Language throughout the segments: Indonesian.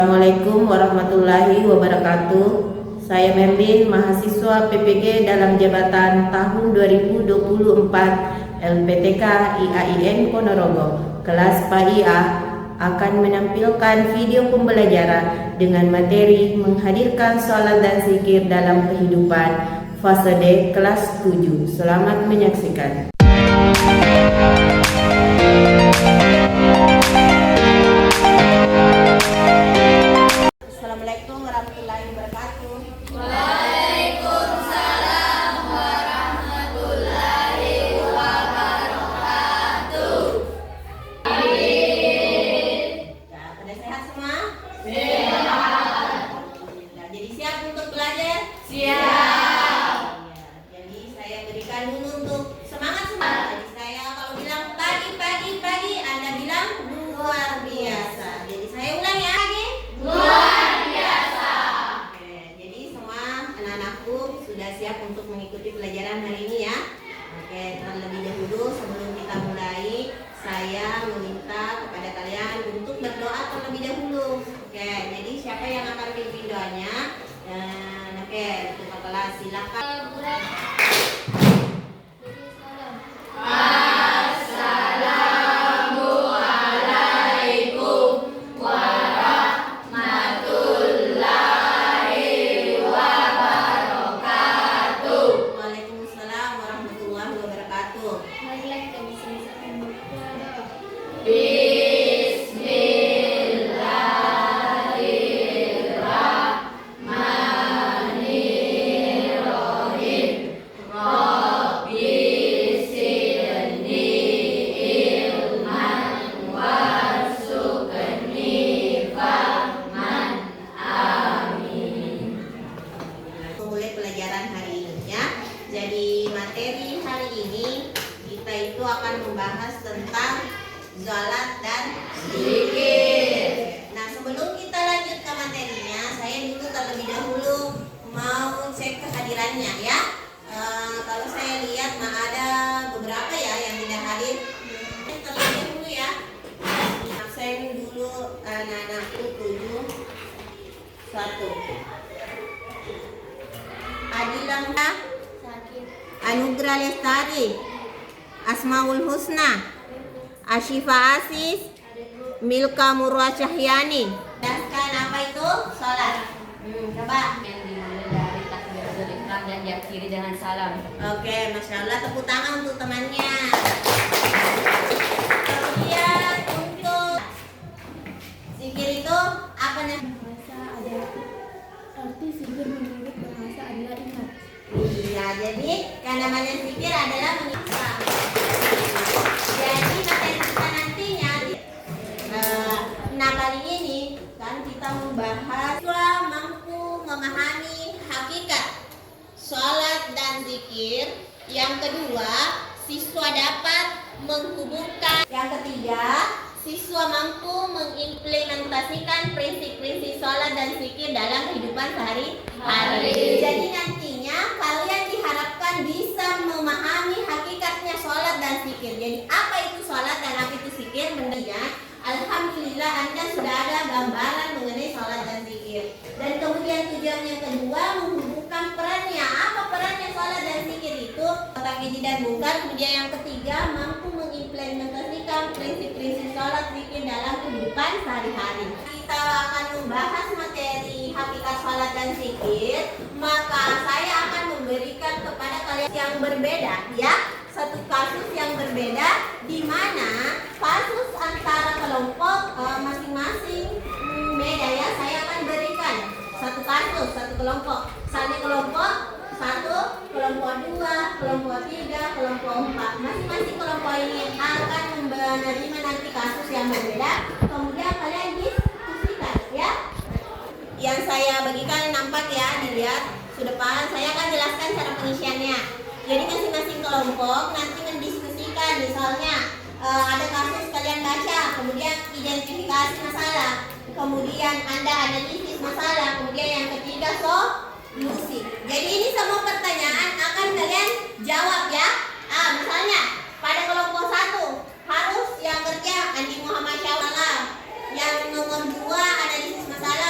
Assalamualaikum warahmatullahi wabarakatuh. Saya Merlin, mahasiswa PPG dalam jabatan tahun 2024 LPTK IAIN Ponorogo. Kelas PAIA akan menampilkan video pembelajaran dengan materi menghadirkan sholat dan zikir dalam kehidupan fase D kelas 7. Selamat menyaksikan. Assalamualaikum warahmatullahi wabarakatuh. Waalaikumsalam warahmatullahi wabarakatuh. Ya, pada sehat semua? Sehat. Alhamdulillah. Jadi siap untuk belajar? Siap. Ya, jadi saya berikan dulu untuk semangat semua. Jadi saya kalau bilang pagi, Anda bilang luar biasa. Jadi saya ulang ya. Luar biasa. Oke, jadi semua anak-anakku sudah siap untuk mengikuti pelajaran hari ini ya. Oke, terlebih dahulu sebelum kita mulai, saya meminta kepada kalian untuk berdoa terlebih dahulu. Oke, jadi siapa yang akan pimpin doanya? Dan oke, untuk kelas silakan. Assalamualaikum warahmatullahi wabarakatuh. Waalaikumsalam warahmatullahi wabarakatuh. Bismillahirrahmanirrahim. Rabbi zidni ilman warzuqni fahman. Amin. Memulai pelajaran hari ini ya. Jadi materi hari ini kita itu akan membahas tentang sholat dan Zikir. Nah, sebelum kita lanjut ke materinya, saya dulu terlebih dahulu mau cek kehadirannya ya. Kalau saya lihat ada beberapa ya yang tidak hadir. Terlebih dahulu ya. Absen dulu anak-anakku 1. Adilangga Anugrah Lestari, Asmaul Husna, Ashifa Asis, Milka Murwa Cahyani. Jelaskan apa itu sholat. Coba. Yang dimulai dari takbiratul ihram dan diakhiri dengan salam. Oke, masya Allah, tepuk tangan untuk temannya. Kemudian untuk zikir itu apa nih? Bahasa adalah arti zikir menurut bahasa adalah ingat. Iya, jadi kan namanya zikir adalah mengingat. Jadi materi kita nantinya, nah kali ini kan kita membahas siswa mampu memahami hakikat sholat dan zikir. Yang kedua, siswa dapat menghubungkan. Yang ketiga, siswa mampu mengimplementasikan prinsip-prinsip sholat dan zikir dalam kehidupan sehari-hari. Jadi nantinya kalian diharapkan bisa memahami hakikatnya sholat dan zikir. Jadi apa itu sholat dan apa itu zikir? Alhamdulillah Anda sudah ada gambaran mengenai sholat dan zikir. Dan kemudian tujuan yang kedua, menghubungkan perannya. Apa perannya sholat dan zikir itu? Takjid dan mungkar. Kemudian yang ketiga, mampu mengimplementasikan prinsip-prinsip sholat zikir dalam kehidupan sehari-hari. Kita akan membahas materi hakikat sholat dan zikir. Maka saya akan memberikan kepada kalian yang berbeda ya. Satu kasus yang berbeda di mana kasus antara kelompok masing-masing beda ya. Saya akan berikan satu kasus, satu kelompok. Misalnya kelompok 1, kelompok 2, kelompok 3, kelompok 4. Masing-masing kelompok ini akan menerima nanti kasus yang berbeda. Kemudian kalian diskusikan ya. Yang saya bagikan nampak ya, dilihat sudah paham. Saya akan jelaskan cara pengisiannya. Jadi masing-masing kelompok nanti mendiskusikan, misalnya ada kasus kalian baca, kemudian identifikasi masalah, kemudian Anda analisis masalah, kemudian yang ketiga solusi. Jadi ini semua pertanyaan akan kalian jawab ya. Misalnya pada kelompok 1 harus yang kerja Andi Muhammad Syawala, yang nomor 2 analisis masalah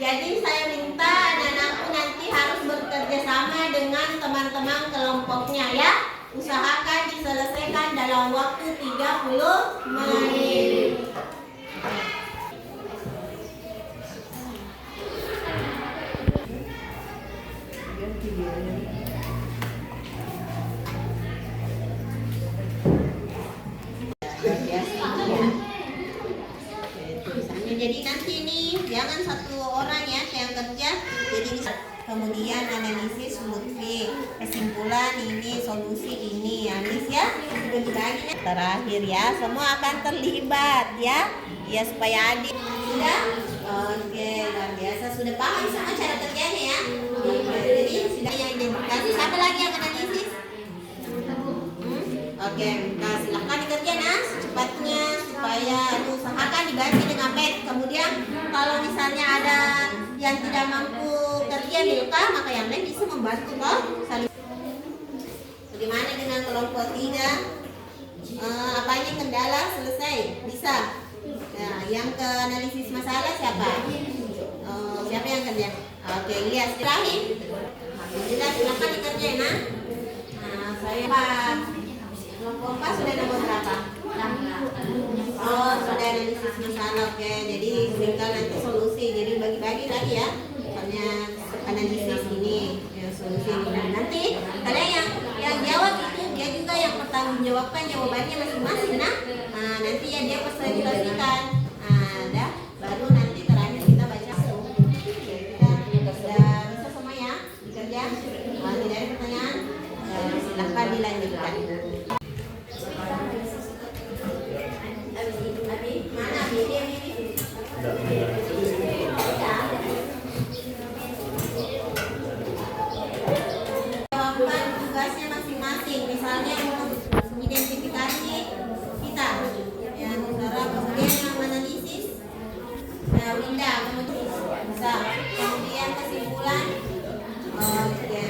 Jadi saya minta anak-anakku nanti harus bekerja sama dengan teman-teman kelompoknya ya. Usahakan diselesaikan dalam waktu 30 menit. Jadi nanti ini jangan satu orang ya yang kerja. Jadi kemudian analisis survei, kesimpulan ini, solusi ini, anis ya. Sudah dibagi terakhir ya. Semua akan terlibat ya. Ya supaya adik sudah. Oke, luar biasa. Sudah paham sama cara kerjanya ya. Jadi sudah yang identifikasi. Siapa lagi yang analisis? Oke, nah silahkan dikerja nah secepatnya supaya usahakan dibagi dengan pet. Kemudian kalau misalnya ada yang tidak mampu kerja Milka, maka yang lain bisa membantu toh saling. Bagaimana dengan kelompok 3? Apanya kendala selesai bisa. Nah, yang ke analisis masalah siapa? Siapa yang kerja? Oke, Ilyas Ibrahim. Alhamdulillah, silahkan dikerjain nah. Nah, saya kelompok 4 sudah nomor berapa? Oh, sudah analisis masalah. Oke, jadi tinggal nanti solusi. Jadi bagi-bagi lagi ya. Soalnya analisis ini, ya, solusi ini. Nah, nanti kalian yang jawab itu dia juga yang bertanggungjawabkan jawabannya masing-masing. Nah, nanti ya dia presentasikan. Nah, dah baru nanti terakhir kita baca. Kita sudah bisa semua ya dikerja. Tidak ada pertanyaan. Silahkan dilanjutkan. Jawabkan tugasnya masing-masing. Misalnya untuk identifikasi kita, ya saudara, kemudian yang menganalisis, ya Winda, kemudian bisa, kemudian kesimpulan. Oke,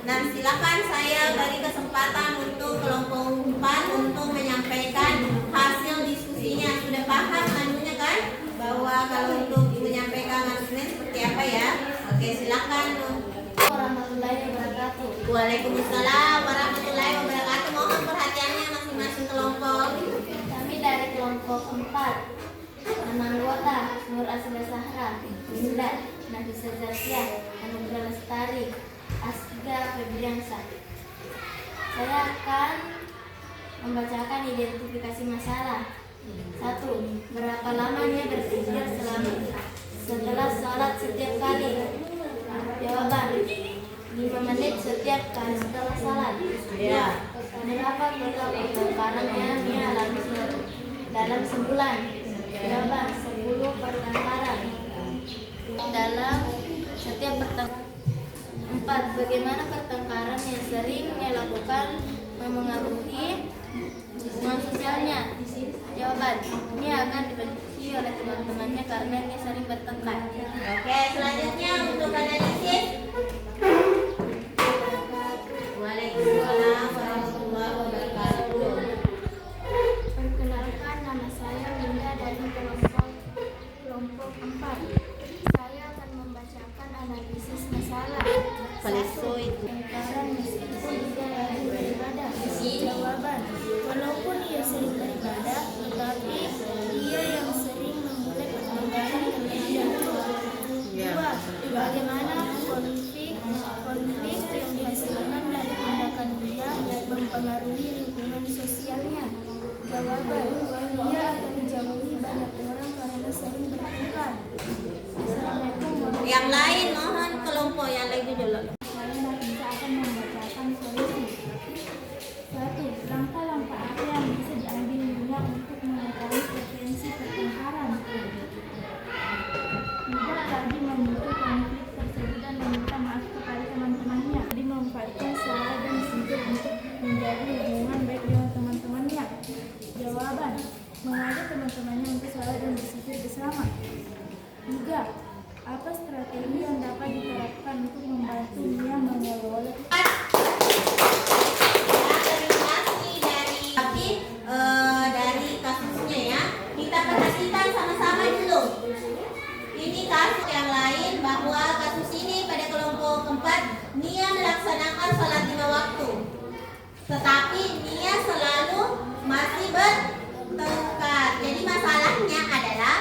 nah silakan saya beri kesempatan untuk kelompok 4 untuk menyampaikan hasil diskusinya. Sudah paham anunya kan? Bahwa kalau untuk menyampaikan hasilnya seperti apa ya? Oke, silakan. Warahmatullahi wabarakatuh. Waalaikumsalam warahmatullahi wabarakatuh. Mohon perhatiannya masing-masing kelompok. Kami dari kelompok 4. Nama anggota Nur Asila Sahra, Winda, Nafisa Zakia, Anugrah Lestari, Asga Febriansa. Saya akan membacakan identifikasi masalah. 1. Berapa lama dia berpikir setelah sholat setiap kali? Jawaban 5 menit setiap kali setelah sholat. Ya. Berapa total pertengkarannya dia alami dalam sebulan? Jawaban 10 pertengkaran dalam setiap pertengkaran. 4. Bagaimana pertengkaran yang sering dia lakukan memengaruhi hubungan sosialnya? Jawaban, ini akan dibenci oleh teman-temannya karena dia sering bertengkar. Oke, selanjutnya untuk analisis. Waalaikumsalam warahmatullahi wabarakatuh. Perkenalkan, nama saya Winda dari kelompok 4. Saya akan membacakan analisis masalah. Paleso itu. Pertengkaran meskipun dia lagi beribadah. Jawaban, walaupun ia sering beribadah, tetapi ia yang sering memulai pertengkaran terhadap Tuhan. 2. Bagaimana konflik yang dihasilkan dari tindakan dia mempengaruhi lingkungan sosialnya? Jawaban, ia akan dijauhi banyak orang karena sering bertengkar. Assalamualaikum warahmatullahi Yang lain mohon kelompok yang lain dulu. Saya bisa akan membacakan solusi. 1. Langkah-langkah apa yang bisa diambil Winda untuk mengetahui potensi pertengkaran? Tidak lagi memicu konflik tersebut dan meminta maaf kepada teman-temannya. Dimanfaatkan salah dan sihir untuk menjaga hubungan baik dengan teman-temannya. Jawaban, mengajak teman-temannya untuk salah dan bersihir bersama. 3. Apa strategi yang dapat diterapkan untuk membantu dia mengelola Dari kasusnya ya, kita perhatikan sama-sama dulu. Ini kasus ya. yang lain bahwa kasus ini pada kelompok keempat Nia melaksanakan sholat 5 waktu. Tetapi Nia selalu masih bertengkar. Jadi masalahnya adalah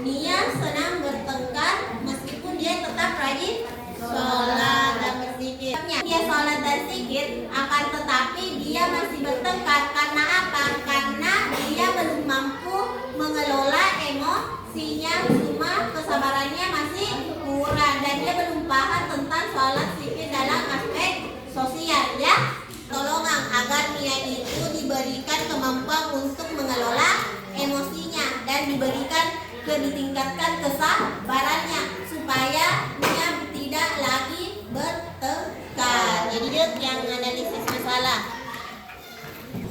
Nia senang bertengkar meskipun dia tetap rajin sholat dan berzikir. Dia sholat dan zikir, akan tetapi dia masih bertengkar. Karena apa? Karena dia belum mampu mengelola emosinya, cuma kesabarannya masih kurang dan dia belum paham tentang sholat zikir dalam aspek sosial, ya. Tolong agar Nia itu diberikan kemampuan untuk mengelola emosinya dan ditingkatkan kesabarannya supaya Nia tidak lagi bertengkar. Jadi yang analisis masalah.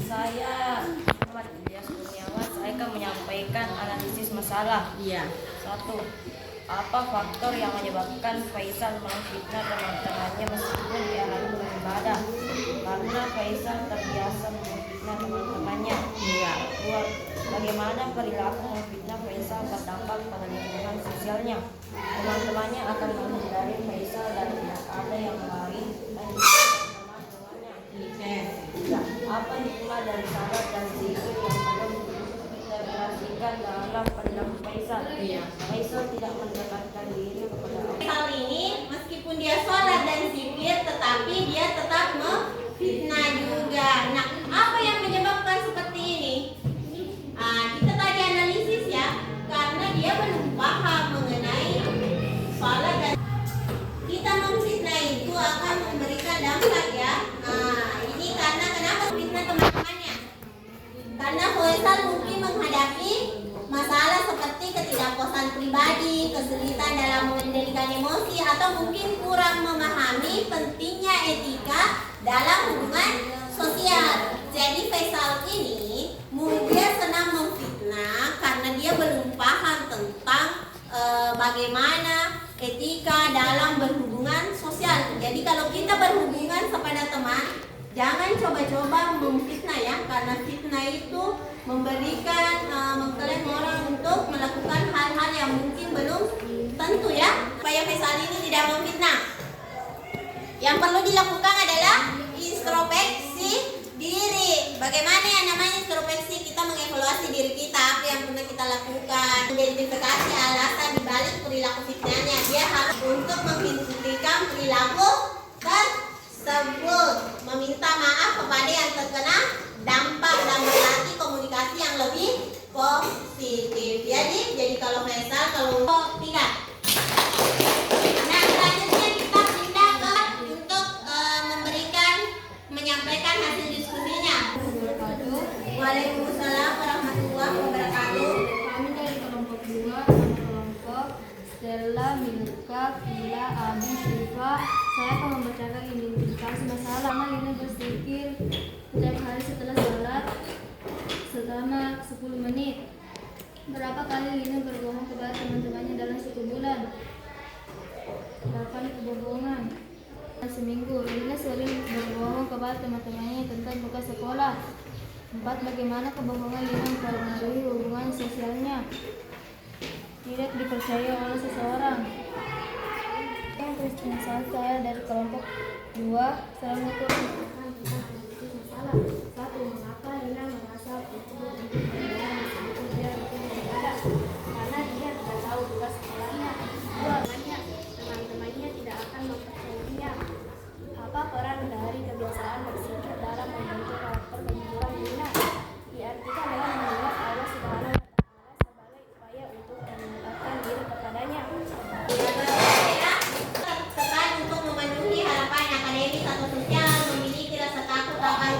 Saya Muhammad Ilyas Kurniawan, saya akan menyampaikan analisis masalah. Iya. 1. Apa faktor yang menyebabkan Faisal memfitnah teman-temannya meskipun dia harus beribadah? Karena Faisal terbiasa memfitnah teman-temannya. Iya. 2. Bagaimana perilaku memfitnah Faisal berdampak pada lingkungan sosialnya? Teman-temannya akan menghindari Faisal dan tidak ada yang lain dan teman-temannya. 3. Apa hikmah dari salat dan zikir yang belum diterapkan dalam perilaku Faisal? Faisal tidak mendekatkan diri kepada Allah. Hal ini meskipun dia sholat dan zikir, tetapi dia tetap memfitnah juga. Nah, apa yang menyebabkan seperti ini? Kita tadi analisis ya, karena dia belum paham mengenai sholat dan kita memfitnah itu akan memberikan dampak ya. Ini karena kenapa fitnah teman-temannya? Karena Faisal mungkin menghadapi masalah seperti ketidakpuasan pribadi, kesulitan dalam mengendalikan emosi, atau mungkin kurang memahami pentingnya etika dalam hubungan sosial. Jadi Faisal ini dia senang memfitnah karena dia belum paham tentang bagaimana etika dalam berhubungan sosial. Jadi kalau kita berhubungan kepada teman, jangan coba-coba memfitnah ya, karena fitnah itu memberikan mengklaim orang untuk melakukan hal-hal yang mungkin belum tentu ya. Supaya Faisal ini tidak memfitnah, yang perlu dilakukan adalah introspeksi diri. Bagaimana yang namanya introspeksi? Kita mengevaluasi diri kita, apa yang pernah kita lakukan, identifikasi alasan dibalik perilaku fitnahnya. Dia harus untuk menghentikan perilaku tersebut, meminta maaf kepada yang terkena dampak dan berlatih komunikasi yang lebih positif. Jadi kalau Faisal kalau 3. Nah, selanjutnya kita pindah ke untuk menyampaikan hasil diskusinya. Waalaikumsalam warahmatullahi wabarakatuh. Kami dari kelompok 2, kelompok Stella, Milka, Kila, Abi, Syifa. Saya akan membacakan identifikasi masalah. Pertama, Lina berzikir setiap hari setelah sholat selama 10 menit. Berapa kali Lina berbohong kepada teman-temannya dalam 1 bulan? 8 kebohongan. Seminggu, Lina sering berbohong kepada teman-temannya tentang tugas sekolah. 4. Bagaimana kebohongan Lina mempengaruhi hubungan sosialnya? Tidak dipercaya oleh seseorang. Yang saya dari kelompok 2, Assalamualaikum. Masalah 1. Mengapa Lina merasa tersebut untuk berbohong meskipun dia tidak ada? Karena dia tidak tahu tugas sekolahnya. 2. Teman-temannya tidak akan mempercayainya. Apa peran dari kebiasaan berzikir dalam membentuk karakter kejujuran Lina? Diartikan dengan mengingat Allah Subhanahu wa Ta'ala sebagai upaya untuk mendekatkan diri kepadanya. Tekan untuk memenuhi harapan akademis atau sosial, memiliki rasa takut akan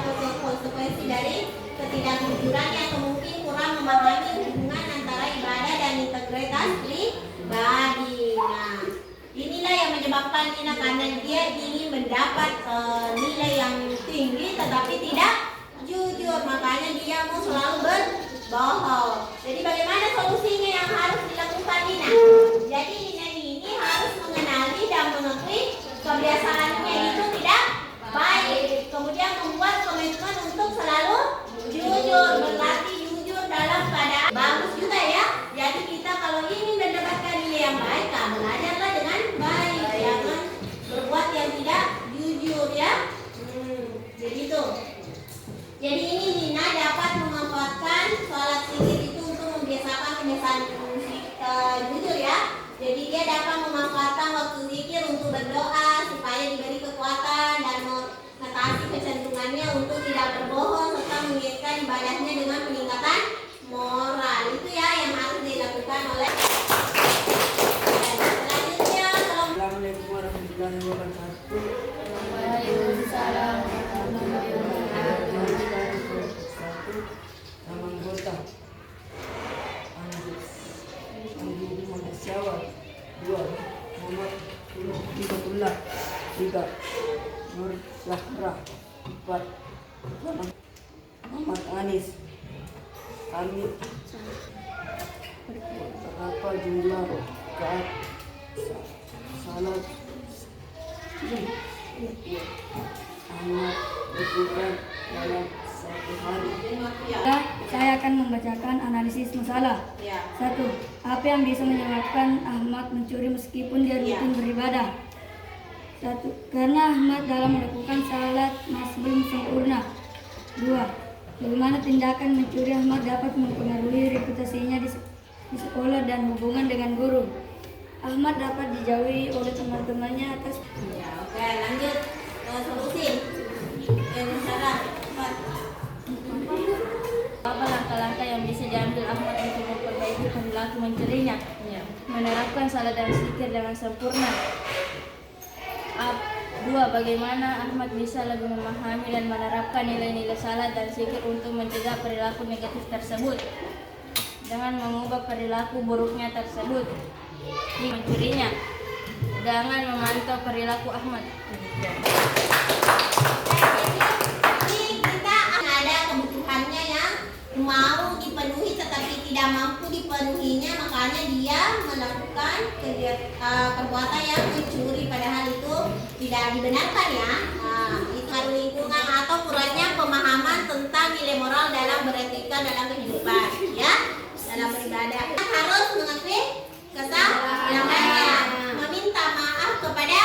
konsekuensi dari ketidakjujurannya, atau mungkin kurang memahami hubungan antara ibadah dan integritas pribadi. Nah, inilah yang menyebabkan Lina, karena dia ingin mendapat nilai yang tinggi tetapi tidak jujur, makanya dia mau selalu berbohong. Jadi bagaimana solusinya yang harus dilakukan Lina? Jadi Lina ini harus mengenali dan mengakui kebiasaannya itu tidak baik, kemudian membuat komitmen untuk selalu jujur, berlatih jujur dalam keadaan bagus juga ya. Jadi kita kalau ingin mendapatkan nilai yang baik, belajarlah dengan baik, jangan berbuat yang tidak jujur ya. Jadi itu. Jadi ini Nina dapat memanfaatkan sholat zikir itu untuk membiasakan kebiasaan jujur ya. Jadi dia dapat memanfaatkan waktu zikir untuk berdoa supaya diberi kekuatan dan mengatasi kecenderungannya untuk tidak berbohong serta mengiringan ibadahnya dengan peningkatan moral. Itu ya yang harus dilakukan oleh. Dan selanjutnya kalau Assalamualaikum warahmatullahi wabarakatuh. Waalaikumsalam. Nama anggota Andi Muhammad Syawal. 2. Muhammad Hibatullah. 3. Nur Zahra. 4. Muhammad Anis. Kami berapa jumlah rakaat salat Ahmad lakukan dalam satu hari? Saya akan membacakan analisis masalah. ya. 1. Apa yang bisa menyebabkan Ahmad mencuri meskipun dia rutin beribadah? 1. Karena Ahmad dalam melakukan salat masih belum sempurna. 2. Bagaimana tindakan mencuri Ahmad dapat mempengaruhi reputasinya di sekolah dan hubungan dengan guru? Ahmad dapat dijauhi oleh teman-temannya atas. Ya, oke, lanjut solusi. Sarah, cepat. Apa langkah-langkah yang bisa diambil Ahmad untuk memperbaiki perilaku mencurinya? Menerapkan salat dan zikir dengan sempurna. 2. Bagaimana Ahmad bisa lebih memahami dan menerapkan nilai-nilai salat dan zikir untuk mencegah perilaku negatif tersebut dengan mengubah perilaku buruknya tersebut mencurinya dengan memantau perilaku Ahmad. Jadi kita ada kebutuhannya yang mau dipenuhi tetapi tidak mampu dipenuhinya, makanya dia melakukan perbuatan yang mencuri, padahal itu tidak dibenarkan ya. Itu harus lingkungan atau kurangnya pemahaman tentang nilai moral dalam beretika dalam kehidupan ya, dalam beribadah. Kita harus mengakui kesalahannya, meminta maaf kepada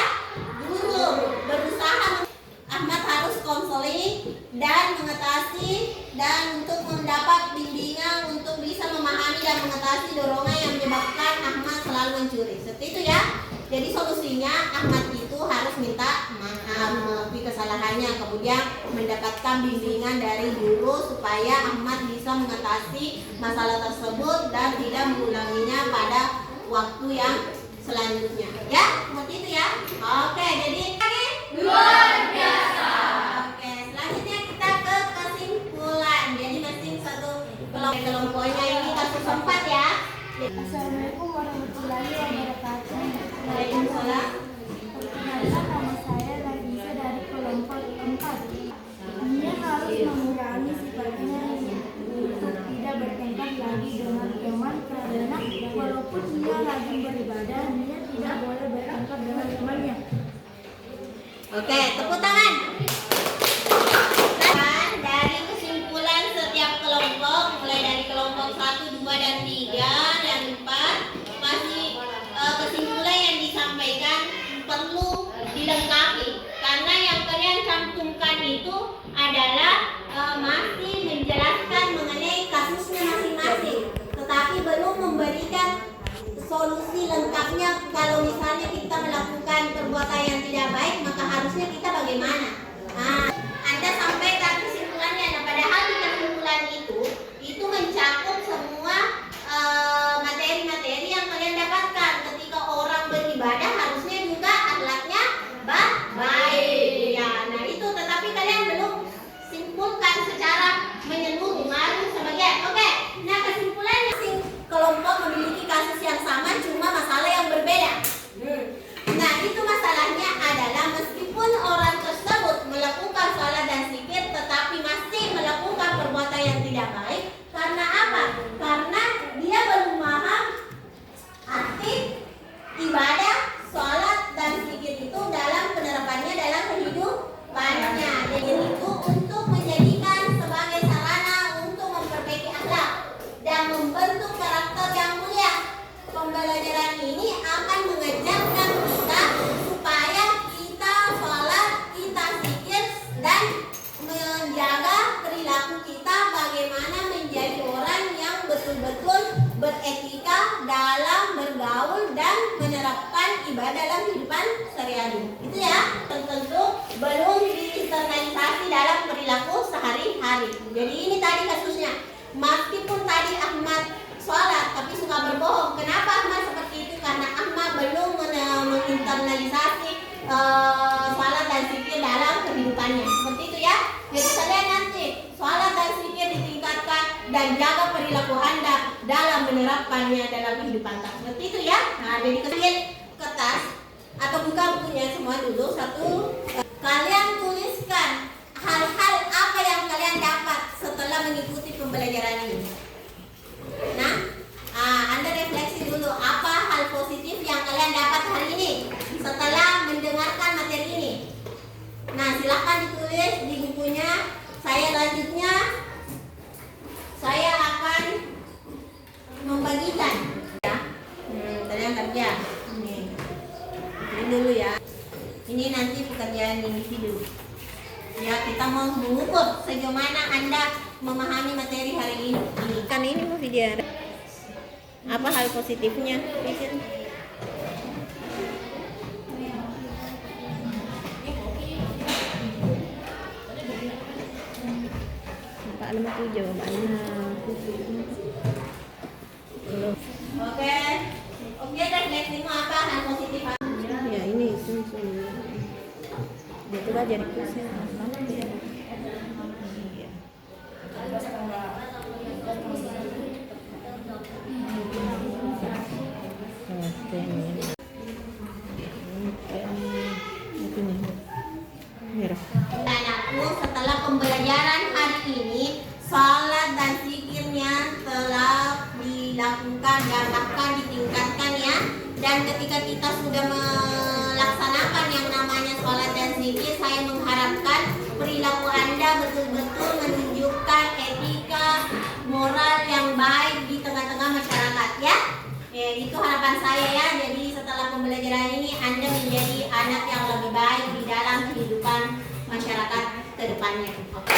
guru, berusaha. Ahmad harus konseling dan mengatasi dan untuk mendapat bimbingan untuk bisa memahami dan mengatasi dorongan yang menyebabkan Ahmad selalu mencuri. Seperti itu ya. Jadi solusinya Ahmad itu harus minta maaf, mengakui kesalahannya, kemudian mendapatkan bimbingan dari guru supaya Ahmad bisa mengatasi masalah tersebut dan tidak mengulanginya pada waktu yang selanjutnya. Ya, seperti itu ya. Oke, jadi Luar biasa. Oke, selanjutnya kita ke kesimpulan. Jadi masing satu kelompoknya ini kasus 4 ya. Assalamualaikum warahmatullahi wabarakatuh. Waalaikumsalam. Perkenalkan, nama saya Nagisa dari kelompok 4. Dia harus mengurangi sifatnya untuk tidak bertengkar lagi dengan teman, karena walaupun dia rajin beribadah, dia tidak boleh bertengkar dengan temannya. Oke, tepuk tangan. Dan dari kesimpulan setiap kelompok, mulai dari kelompok 1, 2, dan 3, dan 4, masih kesimpulan yang disampaikan perlu dilengkapi. Karena yang kalian cantumkan itu adalah masih menjelaskan mengenai kasusnya masing-masing, tetapi belum memberikan solusi lengkapnya. Kalau misalnya kita melakukan perbuatan yang tidak baik, maka harusnya kita bagaimana? Nah, Anda sampaikan kesimpulannya. Nah, padahal di kesimpulan itu mencakup semua materi-materi yang kalian dapatkan. Ketika orang beribadah harusnya juga akhlaknya baik. Ya, nah itu. Tetapi kalian belum simpulkan secara menyeluruh, baru sebagian. Oke, nah kesimpulannya kelompok memiliki kasus yang sama, cuma masalah yang berbeda. terlibat dalam kehidupan sehari-hari. Itu ya, tentu belum diinternalisasi dalam perilaku sehari-hari. Jadi ini tadi kasusnya. Meskipun tadi Ahmad sholat tapi suka berbohong. Kenapa Ahmad seperti itu? Karena Ahmad belum menginternalisasi sholat dan zikir dalam kehidupannya. Seperti itu ya. Jadi kalian nanti sholat dan zikir ditingkatkan dan jaga perilaku Anda dalam menerapkannya dalam kehidupan Anda. Seperti itu ya. Nah, jadi kalian kertas atau buka bukunya semua dulu satu. Kalian tuliskan hal-hal apa yang kalian dapat setelah mengikuti pembelajaran ini. Nah, Anda refleksi dulu apa hal positif yang kalian dapat hari ini setelah mendengarkan materi ini. Nah, silahkan ditulis di bukunya. Selanjutnya saya akan membagikan ya. Kalian kerja. Ini dulu ya. Ini nanti pekerjaan individu. Ya, kita mau mengukur sejauh mana Anda memahami materi hari ini. Kan ini mau video. Apa hal positifnya? Alam aku jawabannya. Oke, refleksimu apa hal positif? Ya ini dia coba jadi kursi mana dia? Anakku, setelah pembelajaran hari ini, sholat dan zikirnya telah dilakukan dan bahkan ditingkatkan ya. Dan ketika kita sudah melaksanakan yang namanya sholat dan zikir, saya mengharapkan perilaku Anda betul-betul menunjukkan etika moral yang baik di tengah-tengah masyarakat ya. Itu harapan saya ya. Jadi setelah pembelajaran ini Anda menjadi anak yang lebih baik di dalam kehidupan masyarakat ke depannya. Oke.